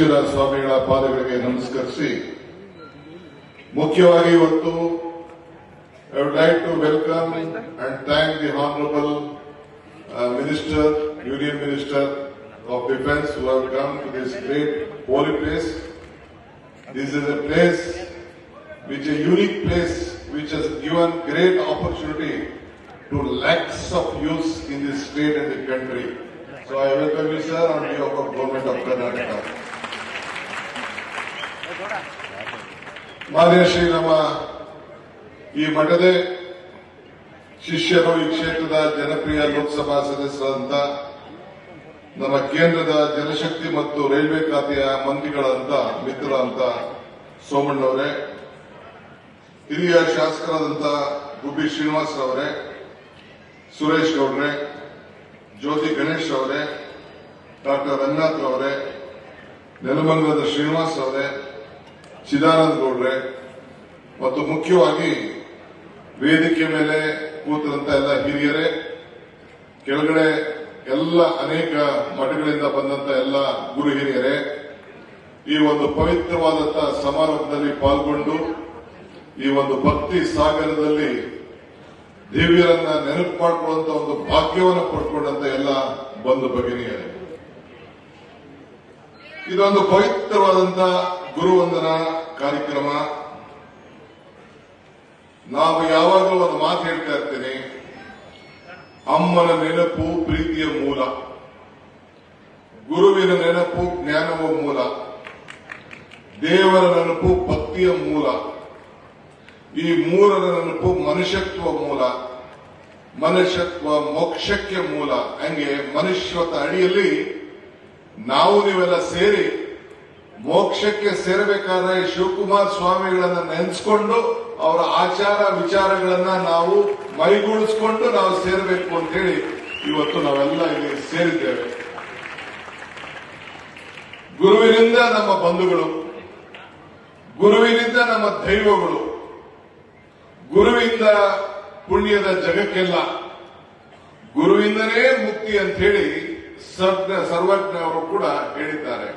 ಸಿದ್ದೇಶ್ವರ ಸ್ವಾಮಿಗಳ ಪಾದಗಳಿಗೆ ನಮಸ್ಕರಿಸಿ ಮುಖ್ಯವಾಗಿ ಇವತ್ತು I would like to welcome and thank the Honorable Minister, Union Minister of Defence who have come to this great holy place. This is a place which is a unique place which has given great opportunity to lakhs of youths in this state and the country. So I welcome you, sir, on behalf of Government of Karnataka. ಮಾನ್ಯ ಶ್ರೀ ನಮ್ಮ ಈ ಮಠದ ಶಿಷ್ಯರು ಈ ಕ್ಷೇತ್ರದ ಜನಪ್ರಿಯ ಲೋಕಸಭಾ ಸದಸ್ಯರಾದಂತ ನಮ್ಮ ಕೇಂದ್ರದ ಜಲಶಕ್ತಿ ಮತ್ತು ರೈಲ್ವೆ ಖಾತೆಯ ಮಂತ್ರಿಗಳಂತ ಮಿತ್ರ ಅಂತ ಸೋಮಣ್ಣವರೇ, ಹಿರಿಯ ಶಾಸಕರಾದಂತ ಗುಬ್ಬಿ ಶ್ರೀನಿವಾಸ್ ಅವರೇ, ಸುರೇಶ್ ಗೌಡ್ರೆ, ಜ್ಯೋತಿ ಗಣೇಶ್ ಅವರೇ, ಡಾಕ್ಟರ್ ರಂಗನಾಥ್ ಅವರೇ, ನೆಲಮಂಗಲದ ಶ್ರೀನಿವಾಸ್ ಅವರೇ, ಚಿದಾನಂದ ಗೌಡ್ರೆ ಮತ್ತು ಮುಖ್ಯವಾಗಿ ವೇದಿಕೆ ಮೇಲೆ ಕೂತಂತ ಎಲ್ಲ ಹಿರಿಯರೇ, ಕೆಳಗಡೆ ಎಲ್ಲ ಅನೇಕ ಮಠಗಳಿಂದ ಬಂದಂತ ಎಲ್ಲ ಗುರು ಹಿರಿಯರೇ, ಈ ಒಂದು ಪವಿತ್ರವಾದಂತಹ ಸಮಾರಂಭದಲ್ಲಿ ಪಾಲ್ಗೊಂಡು ಈ ಒಂದು ಭಕ್ತಿ ಸಾಗರದಲ್ಲಿ ದೇವಿಯರನ್ನ ನೆನಪು ಮಾಡಿಕೊಳ್ಳುವಂತ ಒಂದು ಭಾಗ್ಯವನ್ನು ಪಡ್ಕೊಂಡಂತ ಎಲ್ಲ ಬಂಧು ಭಗಿನಿಯರೇ, ಇದೊಂದು ಪವಿತ್ರವಾದಂತಹ ಗುರುವಂದನಾ ಕಾರ್ಯಕ್ರಮ. ನಾವು ಯಾವಾಗಲೂ ಒಂದು ಮಾತು ಹೇಳ್ತಾ ಇರ್ತೀನಿ, ಅಮ್ಮನ ನೆನಪು ಪ್ರೀತಿಯ ಮೂಲ, ಗುರುವಿನ ನೆನಪು ಜ್ಞಾನವ ಮೂಲ, ದೇವರ ನೆನಪು ಭಕ್ತಿಯ ಮೂಲ, ಈ ಮೂರರ ನೆನಪು ಮನುಷ್ಯತ್ವ ಮೂಲ, ಮನುಷ್ಯತ್ವ ಮೋಕ್ಷಕ್ಕೆ ಮೂಲ. ಹಂಗೆ ಮನುಷ್ಯತ್ವ ಅಡಿಯಲ್ಲಿ ನಾವು ನೀವೆಲ್ಲ ಸೇರಿ ಮೋಕ್ಷಕ್ಕೆ ಸೇರಬೇಕಾದ್ರೆ ಶಿವಕುಮಾರ ಸ್ವಾಮಿಗಳನ್ನ ನೆನೆಸ್ಕೊಂಡು ಅವರ ಆಚಾರ ವಿಚಾರಗಳನ್ನ ನಾವು ಮೈಗೂಡಿಸ್ಕೊಂಡು ನಾವು ಸೇರಬೇಕು ಅಂತ ಹೇಳಿ ಇವತ್ತು ನಾವೆಲ್ಲ ಇಲ್ಲಿ ಸೇರಿದ್ದೇವೆ. ಗುರುವಿನಿಂದ ನಮ್ಮ ಬಂಧುಗಳು, ಗುರುವಿನಿಂದ ನಮ್ಮ ದೈವಗಳು, ಗುರುವಿಂದ ಪುಣ್ಯದ ಜಗಕ್ಕೆಲ್ಲ, ಗುರುವಿಂದನೇ ಮುಕ್ತಿ ಅಂತ ಹೇಳಿ ಸರ್ವಜ್ಞ ಅವರು ಕೂಡ ಹೇಳಿದ್ದಾರೆ.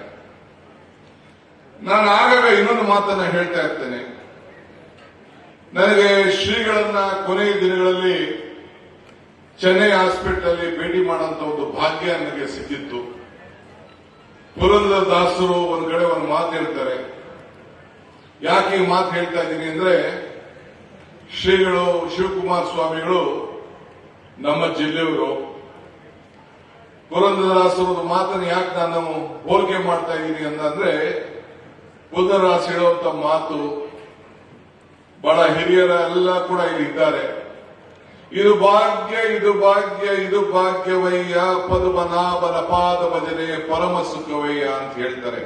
ನಾನು ಆಗಾಗ ಇನ್ನೊಂದು ಮಾತನ್ನ ಹೇಳ್ತಾ ಇರ್ತೇನೆ. ನನಗೆ ಶ್ರೀಗಳನ್ನ ಕೊನೆಯ ದಿನಗಳಲ್ಲಿ ಚೆನ್ನೈ ಹಾಸ್ಪಿಟಲ್ ಅಲ್ಲಿ ಭೇಟಿ ಮಾಡುವಂತ ಒಂದು ಭಾಗ್ಯ ನನಗೆ ಸಿಕ್ಕಿತ್ತು. ಪುರಂದರ ದಾಸರು ಒಂದ್ ಕಡೆ ಒಂದು ಮಾತು ಹೇಳ್ತಾರೆ. ಯಾಕೆ ಈ ಮಾತು ಹೇಳ್ತಾ ಇದ್ದೀನಿ ಅಂದ್ರೆ, ಶ್ರೀಗಳು ಶಿವಕುಮಾರ ಸ್ವಾಮಿಗಳು ನಮ್ಮ ಜಿಲ್ಲೆಯವರು. ಪುರಂದರದಾಸರ ಮಾತನ್ನು ಯಾಕೆ ನಾನು ಹೋಲಿಕೆ ಮಾಡ್ತಾ ಇದ್ದೀನಿ ಅಂತಂದ್ರೆ, ಪುರಂದರದಾಸ ಹೇಳುವಂತ ಮಾತು ಬಹಳ ಹಿರಿಯರ ಎಲ್ಲ ಕೂಡ ಇಲ್ಲಿ ಇದ್ದಾರೆ. ಇದು ಭಾಗ್ಯ, ಇದು ಭಾಗ್ಯ, ಇದು ಭಾಗ್ಯವಯ್ಯ, ಪದ್ಮನಾಭನ ಪಾದ ಭಜನೆ ಪರಮ ಸುಖವಯ್ಯ ಅಂತ ಹೇಳ್ತಾರೆ.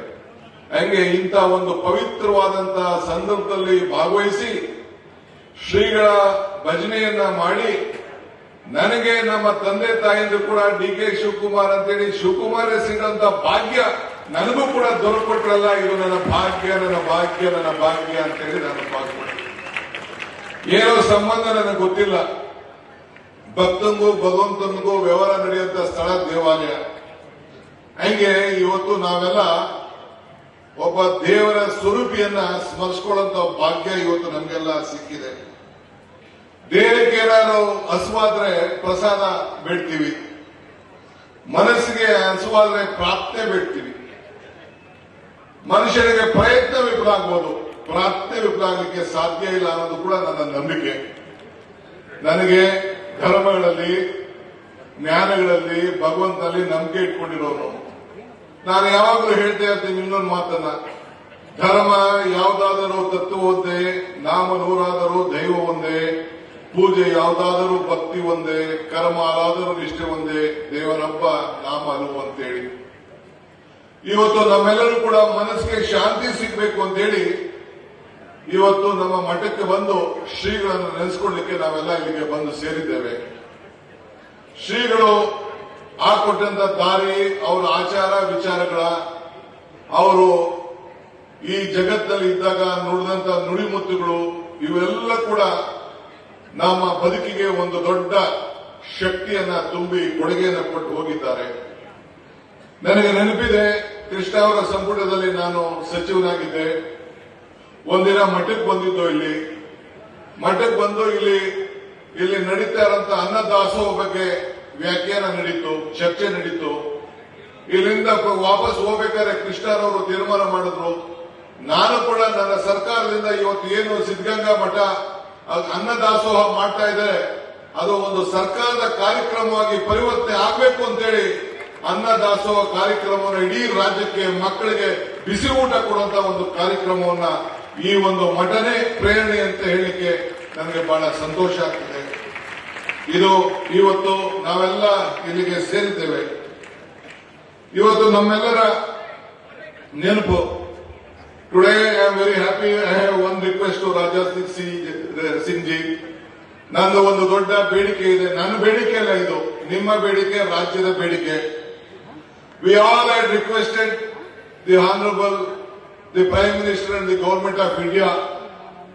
ಹಂಗೆ ಇಂಥ ಒಂದು ಪವಿತ್ರವಾದಂತಹ ಸಂದರ್ಭದಲ್ಲಿ ಭಾಗವಹಿಸಿ ಶ್ರೀಗಳ ಭಜನೆಯನ್ನ ಮಾಡಿ ನನಗೆ ನಮ್ಮ ತಂದೆ ತಾಯಿಯಿಂದ ಕೂಡ ಡಿ.ಕೆ. ಶಿವಕುಮಾರ್ ಅಂತೇಳಿ ಶಿವಕುಮಾರ್ ಸಿಗಂತ ಭಾಗ್ಯ ನನಗೂ ಕೂಡ ದೊರಕೊಟ್ರಲ್ಲ. ಇದು ನನ್ನ ಭಾಗ್ಯ, ನನ್ನ ಭಾಗ್ಯ, ನನ್ನ ಭಾಗ್ಯ ಅಂತೇಳಿ ನಾನು ಭಾಗ್ಯ. ಏನೋ ಸಂಬಂಧ ನನಗೆ ಗೊತ್ತಿಲ್ಲ. ಭಕ್ತನಿಗೂ ಭಗವಂತನಿಗೂ ವ್ಯವಹಾರ ನಡೆಯುವಂತ ಸ್ಥಳ ದೇವಾಲಯ. ಹಂಗೆ ಇವತ್ತು ನಾವೆಲ್ಲ ಒಬ್ಬ ದೇವರ ಸ್ವರೂಪಿಯನ್ನ ಸ್ಮರಿಸಿಕೊಳ್ಳುವಂತ ಭಾಗ್ಯ ಇವತ್ತು ನಮಗೆಲ್ಲ ಸಿಕ್ಕಿದೆ. ದೇಹಕ್ಕೆ ಏನಾದ್ರು ಹಸುವಾದ್ರೆ ಪ್ರಸಾದ ಬೇಡ್ತೀವಿ, ಮನಸ್ಸಿಗೆ ಹಸುವಾದ್ರೆ ಪ್ರಾರ್ಥನೆ ಬೇಡ್ತೀವಿ. ಮನುಷ್ಯನಿಗೆ ಪ್ರಯತ್ನ ವಿಫಲ ಆಗ್ಬೋದು, ಪ್ರಾರ್ಥನೆ ವಿಫಲ ಆಗಲಿಕ್ಕೆ ಸಾಧ್ಯ ಇಲ್ಲ ಅನ್ನೋದು ಕೂಡ ನನ್ನ ನಂಬಿಕೆ. ನನಗೆ ಧರ್ಮಗಳಲ್ಲಿ ಜ್ಞಾನಗಳಲ್ಲಿ ಭಗವಂತನಲ್ಲಿ ನಂಬಿಕೆ ಇಟ್ಕೊಂಡಿರೋರು. ನಾನು ಯಾವಾಗಲೂ ಹೇಳ್ತಾ ಇರ್ತೀನಿ ಇನ್ನೊಂದು ಮಾತನ್ನ, ಧರ್ಮ ಯಾವುದಾದರೂ ತತ್ವ ಒಂದೇ, ನಾಮ ನೂರಾದರೂ ದೈವ ಒಂದೇ, ಪೂಜೆ ಯಾವುದಾದರೂ ಭಕ್ತಿ ಒಂದೇ, ಕರ್ಮ ಆದಾದರೂ ನಿಷ್ಠೆ ಒಂದೇ, ದೇವರೊಬ್ಬ ನಾಮ ಅನುವು ಅಂತೇಳಿ. ಇವತ್ತು ನಮ್ಮೆಲ್ಲರೂ ಕೂಡ ಮನಸ್ಸಿಗೆ ಶಾಂತಿ ಸಿಗಬೇಕು ಅಂತೇಳಿ ಇವತ್ತು ನಮ್ಮ ಮಠಕ್ಕೆ ಬಂದು ಶ್ರೀಗಳನ್ನು ನೆನೆಸ್ಕೊಳ್ಳಿಕ್ಕೆ ನಾವೆಲ್ಲ ಇಲ್ಲಿಗೆ ಬಂದು ಸೇರಿದ್ದೇವೆ. ಶ್ರೀಗಳು ಹಾಕೊಟ್ಟಂತ ದಾರಿ, ಅವರ ಆಚಾರ ವಿಚಾರಗಳ, ಅವರು ಈ ಜಗತ್ತಿನಲ್ಲಿ ಇದ್ದಾಗ ನುಡಿದಂತ ನುಡಿಮುತ್ತುಗಳು, ಇವೆಲ್ಲ ಕೂಡ ನಮ್ಮ ಬದುಕಿಗೆ ಒಂದು ದೊಡ್ಡ ಶಕ್ತಿಯನ್ನ ತುಂಬಿ ಕೊಡುಗೆಯನ್ನು ಕೊಟ್ಟು ಹೋಗಿದ್ದಾರೆ. ನನಗೆ ನೆನಪಿದೆ, ಕೃಷ್ಣ ಅವರ ಸಂಪುಟದಲ್ಲಿ ನಾನು ಸಚಿವನಾಗಿದ್ದೆ. ಒಂದಿನ ಮಠಕ್ಕೆ ಬಂದಿದ್ದು, ಇಲ್ಲಿ ಮಠಕ್ಕೆ ಬಂದು ಇಲ್ಲಿ ನಡೀತಾ ಇರುವಂತ ಅನ್ನದಾಸೋಹ ಬಗ್ಗೆ ವ್ಯಾಖ್ಯಾನ ನಡೀತು, ಚರ್ಚೆ ನಡೀತು. ಇಲ್ಲಿಂದ ವಾಪಸ್ ಹೋಗ್ಬೇಕಾದ್ರೆ ಕೃಷ್ಣರವರು ತೀರ್ಮಾನ ಮಾಡಿದ್ರು. ನಾನು ಕೂಡ ನನ್ನ ಸರ್ಕಾರದಿಂದ ಇವತ್ತು ಏನು ಸಿದ್ಧಗಂಗಾ ಮಠ ಅನ್ನದಾಸೋಹ ಮಾಡ್ತಾ ಇದ್ದಾರೆ, ಅದು ಒಂದು ಸರ್ಕಾರದ ಕಾರ್ಯಕ್ರಮವಾಗಿ ಪರಿವರ್ತನೆ ಆಗಬೇಕು ಅಂತೇಳಿ ಅನ್ನದಾಸೋಹ ಕಾರ್ಯಕ್ರಮವನ್ನು ಇಡೀ ರಾಜ್ಯಕ್ಕೆ ಮಕ್ಕಳಿಗೆ ಬಿಸಿ ಊಟ ಕೊಡುವಂತ ಒಂದು ಕಾರ್ಯಕ್ರಮವನ್ನ ಈ ಒಂದು ಮಠನೇ ಪ್ರೇರಣೆ ಅಂತ ಹೇಳಲಿಕ್ಕೆ ನನಗೆ ಬಹಳ ಸಂತೋಷ ಆಗ್ತದೆ. ಇದು ಇವತ್ತು ನಾವೆಲ್ಲ ಇಲ್ಲಿಗೆ ಸೇರಿದ್ದೇವೆ. ಇವತ್ತು ನಮ್ಮೆಲ್ಲರ ನೆನಪು. Today I am very happy. I have one request to Raja Singh ji. ನಂದು ಒಂದು ದೊಡ್ಡ ಬೇಡಿಕೆ ಇದೆ. ನನ್ನ ಬೇಡಿಕೆ ಅಲ್ಲ ಇದು, ನಿಮ್ಮ ಬೇಡಿಕೆ, ರಾಜ್ಯದ ಬೇಡಿಕೆ. We all had requested the honourable the prime minister and the government of India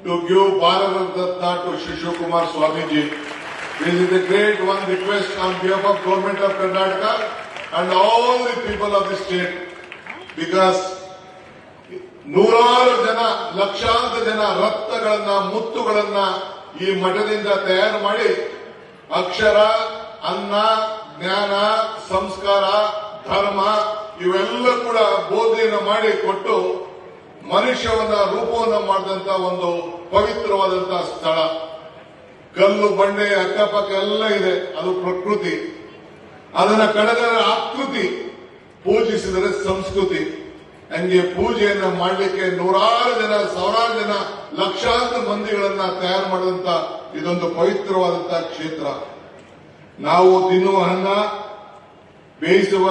to give Bharat Ratna to Shri Shivakumar Swamiji. This is a great one request on behalf of Government of Karnataka and all the people of the state, because ನೂರಾರು ಜನ, ಲಕ್ಷಾಂತರ ಜನ ರತ್ನಗಳನ್ನ, ಮುತ್ತುಗಳನ್ನ ಈ ಮಠದಿಂದ ತಯಾರು ಮಾಡಿ ಅಕ್ಷರ, ಅನ್ನ, ಜ್ಞಾನ, ಸಂಸ್ಕಾರ, ಧರ್ಮ ಇವೆಲ್ಲ ಕೂಡ ಬೋಧನೆಯನ್ನು ಮಾಡಿ ಕೊಟ್ಟು ಮನುಷ್ಯವನ್ನ ರೂಪವನ್ನ ಮಾಡಿದಂತ ಒಂದು ಪವಿತ್ರವಾದಂತಹ ಸ್ಥಳ. ಕಲ್ಲು ಬಂಡೆ ಅಕ್ಕಪಕ್ಕ ಎಲ್ಲ ಇದೆ, ಅದು ಪ್ರಕೃತಿ. ಅದನ್ನ ಕಡೆದರೆ ಆಕೃತಿ, ಪೂಜಿಸಿದರೆ ಸಂಸ್ಕೃತಿ. ಹಂಗೆ ಪೂಜೆಯನ್ನ ಮಾಡಲಿಕ್ಕೆ ನೂರಾರು ಜನ, ಸಾವಿರಾರು ಜನ, ಲಕ್ಷಾಂತರ ಮಂದಿಗಳನ್ನ ತಯಾರು ಮಾಡಿದಂತ ಇದೊಂದು ಪವಿತ್ರವಾದಂತಹ ಕ್ಷೇತ್ರ. ನಾವು ತಿನ್ನುವ ಅನ್ನ, ಬೇಯಿಸುವ